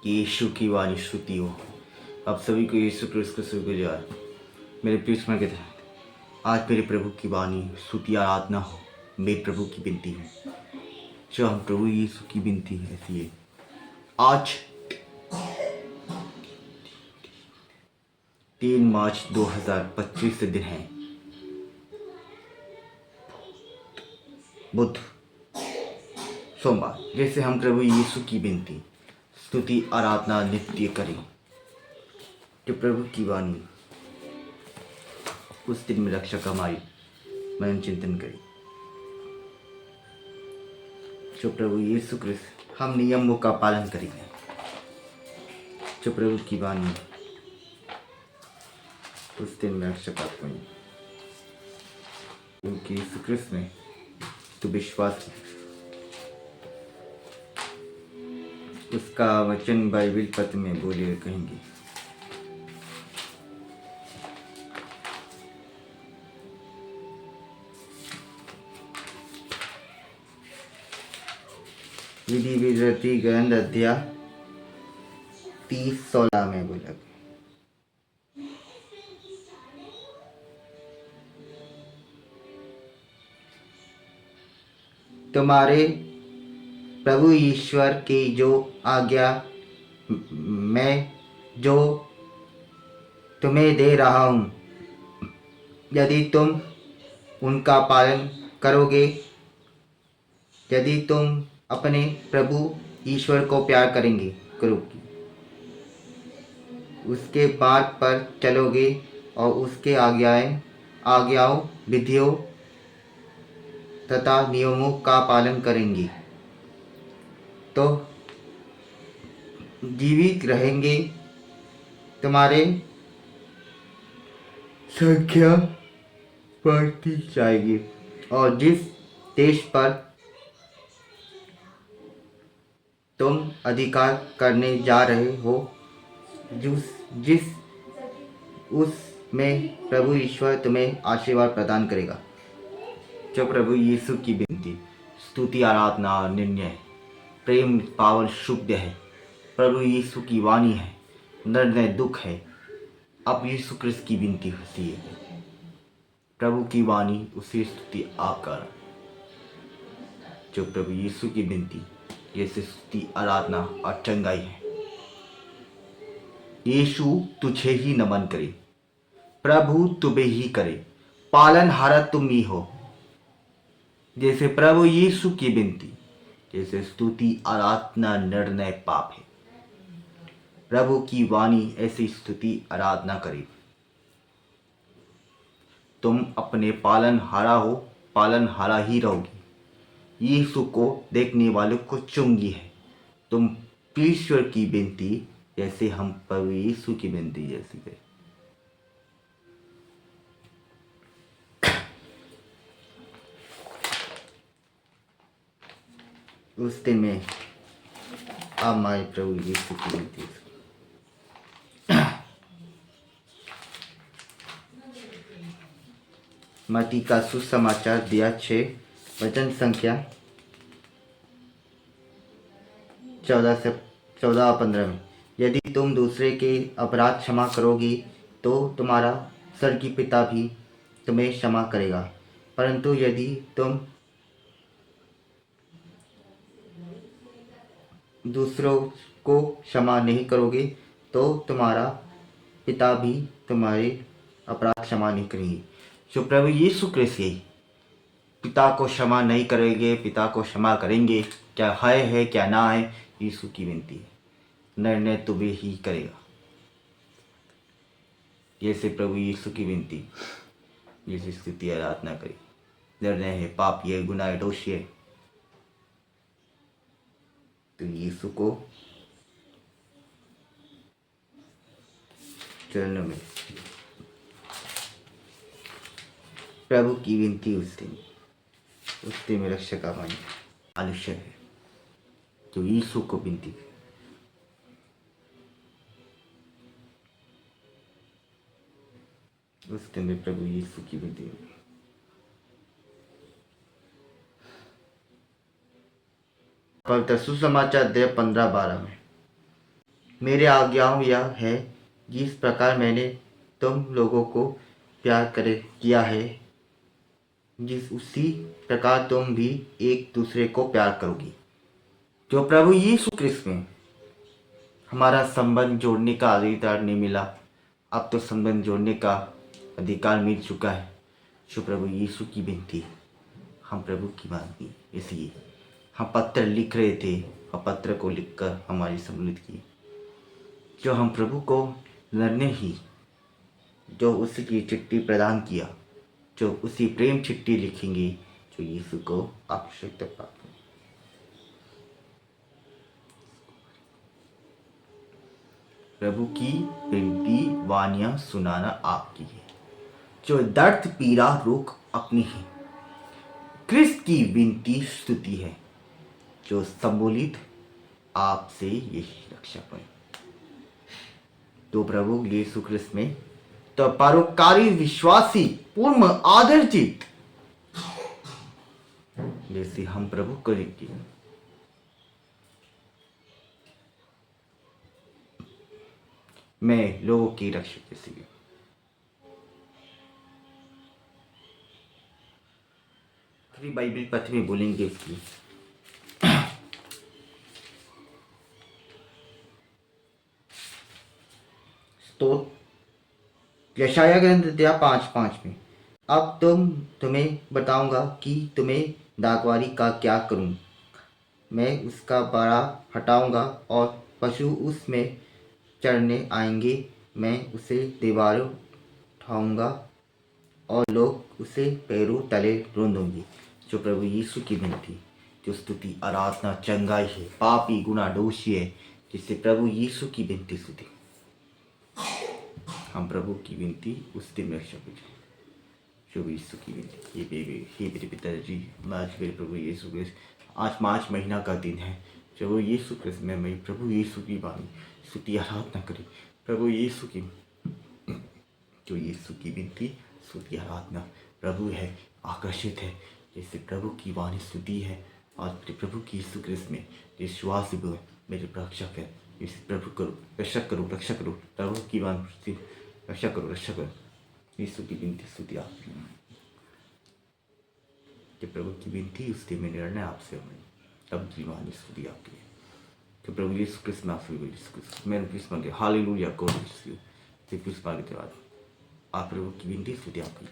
कि यीशु की वाणी स्तुति हो। आप सभी को यीशु क्रिस्त का शुक्रगुजार। मेरे प्रिय स्मरण के तहत आज मेरे प्रभु की वाणी स्तुति आराधना हो। मेरे प्रभु की विनती है जो हम प्रभु यीशु की विनती है ऐसी है। आज 3 मार्च 2025 दिन है, बुध सोमवार। जैसे हम प्रभु यीशु की विनती स्तुति आराधना नित्य करें, जो प्रभु की वाणी उस दिन में रक्षा कमाई मन चिंतन करें। जो प्रभु यीशु क्रिस्त हम नियमों का पालन करेंगे, जो प्रभु की वाणी उस दिन में रक्षा प्राप्त होंगे। क्योंकि यीशु क्रिस्त में तो विश्वास है, उसका वचन बाइबल पत्र में बोले कहेंगे। विधि विधि ग्रंथ अध्याय 30:16 में बोला, तुम्हारे प्रभु ईश्वर की जो आज्ञा मैं जो तुम्हें दे रहा हूँ, यदि तुम उनका पालन करोगे, यदि तुम अपने प्रभु ईश्वर को प्यार करोगे, उसके मार्ग पर चलोगे और उसके आज्ञाओं विधियों तथा नियमों का पालन करेंगे, तो जीवित रहेंगे, तुम्हारे संख्या बढ़ती जाएगी और जिस देश पर तुम अधिकार करने जा रहे हो, उसमें प्रभु ईश्वर तुम्हें आशीर्वाद प्रदान करेगा। जो प्रभु यीशु की विनती स्तुति आराधना निर्णय प्रेम पावन शुद्ध है, प्रभु यीशु की वाणी है, निर्णय दुख है। अब यीशु क्रिस्त की विनती होती है, प्रभु की वाणी उसी स्तुति आपका। जो प्रभु यीशु की विनती जैसे स्तुति आराधना और चंगाई है। यीशु तुझे ही नमन करे, प्रभु तुम्हें ही करे, पालनहारा तुम ही हो। जैसे प्रभु यीशु की विनती जैसे स्तुति आराधना निर्णय पाप है। प्रभु की वाणी ऐसी स्तुति आराधना करे। तुम अपने पालनहारा हो, पालनहारा ही रहोगी। यीशु को देखने वालों को चुंगी है। तुम ईश्वर की विनती जैसे हम प्रभु यीशु की विनती जैसी करें। उस दिन में आप हमारे प्रभु यीशु की विनती मत्ती का सुसमाचार दिया 6 वचन संख्या 14-15 में, यदि तुम दूसरे के अपराध क्षमा करोगी तो तुम्हारा स्वर्गीय पिता भी तुम्हें क्षमा करेगा, परंतु यदि तुम दूसरों को क्षमा नहीं करोगे तो तुम्हारा पिता भी तुम्हारे अपराध क्षमा नहीं करेंगे। जो प्रभु यीशु क्रिस्त पिता को क्षमा नहीं करेंगे, पिता को क्षमा करेंगे। क्या है क्या ना है, यीशु की विनती है, निर्णय तुम्हें ही करेगा। जैसे प्रभु यीशु की विनती जैसे स्तुति आराधना करे। निर्णय है पाप, ये गुनाह दोषी है, तो यीशु को चरणों में प्रभु की विनती उस दिन में रक्षा का मानी आलस्य है। तो यीशु को विनती उस दिन में प्रभु यीशु की विनती। पवित्र सुसमाचार अध्याय 15-12 में, मेरे आज्ञाओं यह है, जिस प्रकार मैंने तुम लोगों को प्यार करे किया है, जिस उसी प्रकार तुम भी एक दूसरे को प्यार करोगी। जो प्रभु यीशु क्रिस्त में हमारा संबंध जोड़ने का अधिकार नहीं मिला, अब तो संबंध जोड़ने का अधिकार मिल चुका है। जो प्रभु यीशु की विनती हम प्रभु की मांगी, इसलिए हम पत्र लिख रहे थे और पत्र को लिखकर हमारी सम्मिलित की, जो हम प्रभु को लड़ने ही जो उसकी चिट्ठी प्रदान किया, जो उसी प्रेम चिट्ठी लिखेंगे जो यीशु को आवश्यकता प्राप्त। प्रभु की विनती वानियां सुनाना आपकी है, जो दर्द पीड़ा रोक अपनी है। क्रिस्त की विनती स्तुति है, जो सम्मिलित आपसे यही रक्षा पाए। तो प्रभु यीशु क्रिस्त में तो परोपकारी विश्वासी पूर्ण आदर्जित जैसे हम प्रभु को लिखते हैं। मैं लोगों की रक्षा जैसी बाइबल पथ में बोलेंगे इसकी। तो यशाया ग्रंथ 5:5 में, अब तुम्हें बताऊंगा कि तुम्हें दागवारी का क्या करूं। मैं उसका बाड़ा हटाऊंगा और पशु उसमें चढ़ने आएंगे। मैं उसे दीवारों उठाऊंगा और लोग उसे पैरों तले रोंदेंगे। जो प्रभु यीशु की विनती, जो स्तुति आराधना चंगाई है, पापी गुना दोषी है, जिससे प्रभु यीशु की विनती स्तुति हम प्रभु की विनती उस दिन में रक्षा करें। जो यीशु की विनती, हे मेरे पिताजी, आज मेरे प्रभु यीशु क्रिस्त, आज मार्च महीना का दिन है। जो यीशु क्रिस्त में मैं प्रभु यीशु की वाणी स्तुति आराधना करें। प्रभु यीशु की जो यीशु की विनती स्तुति आराधना प्रभु है, आकर्षित है, जैसे प्रभु की वाणी स्तुति है। आज मेरे प्रभु की यीशु क्रिस्त में विश्वास मेरे रक्षक है। इस प्रभु करो, रक्षा करो, रक्षा करो, प्रभु की वाणी रक्षा करो, रक्षा करो। यीशु की विनती स्तुति आपकी, जब प्रभु की विनती उस दिन में निर्णय आपसे हो, तब की वाणी स्तुति आपकी है। तो प्रभु यीशु क्रिस्त में आपसे मैं क्रिस्त मांगे, हालेलुया, गॉड ब्लेस यू। फिर क्रिस्त मांगे आप प्रभु की विनती स्तुति आपकी।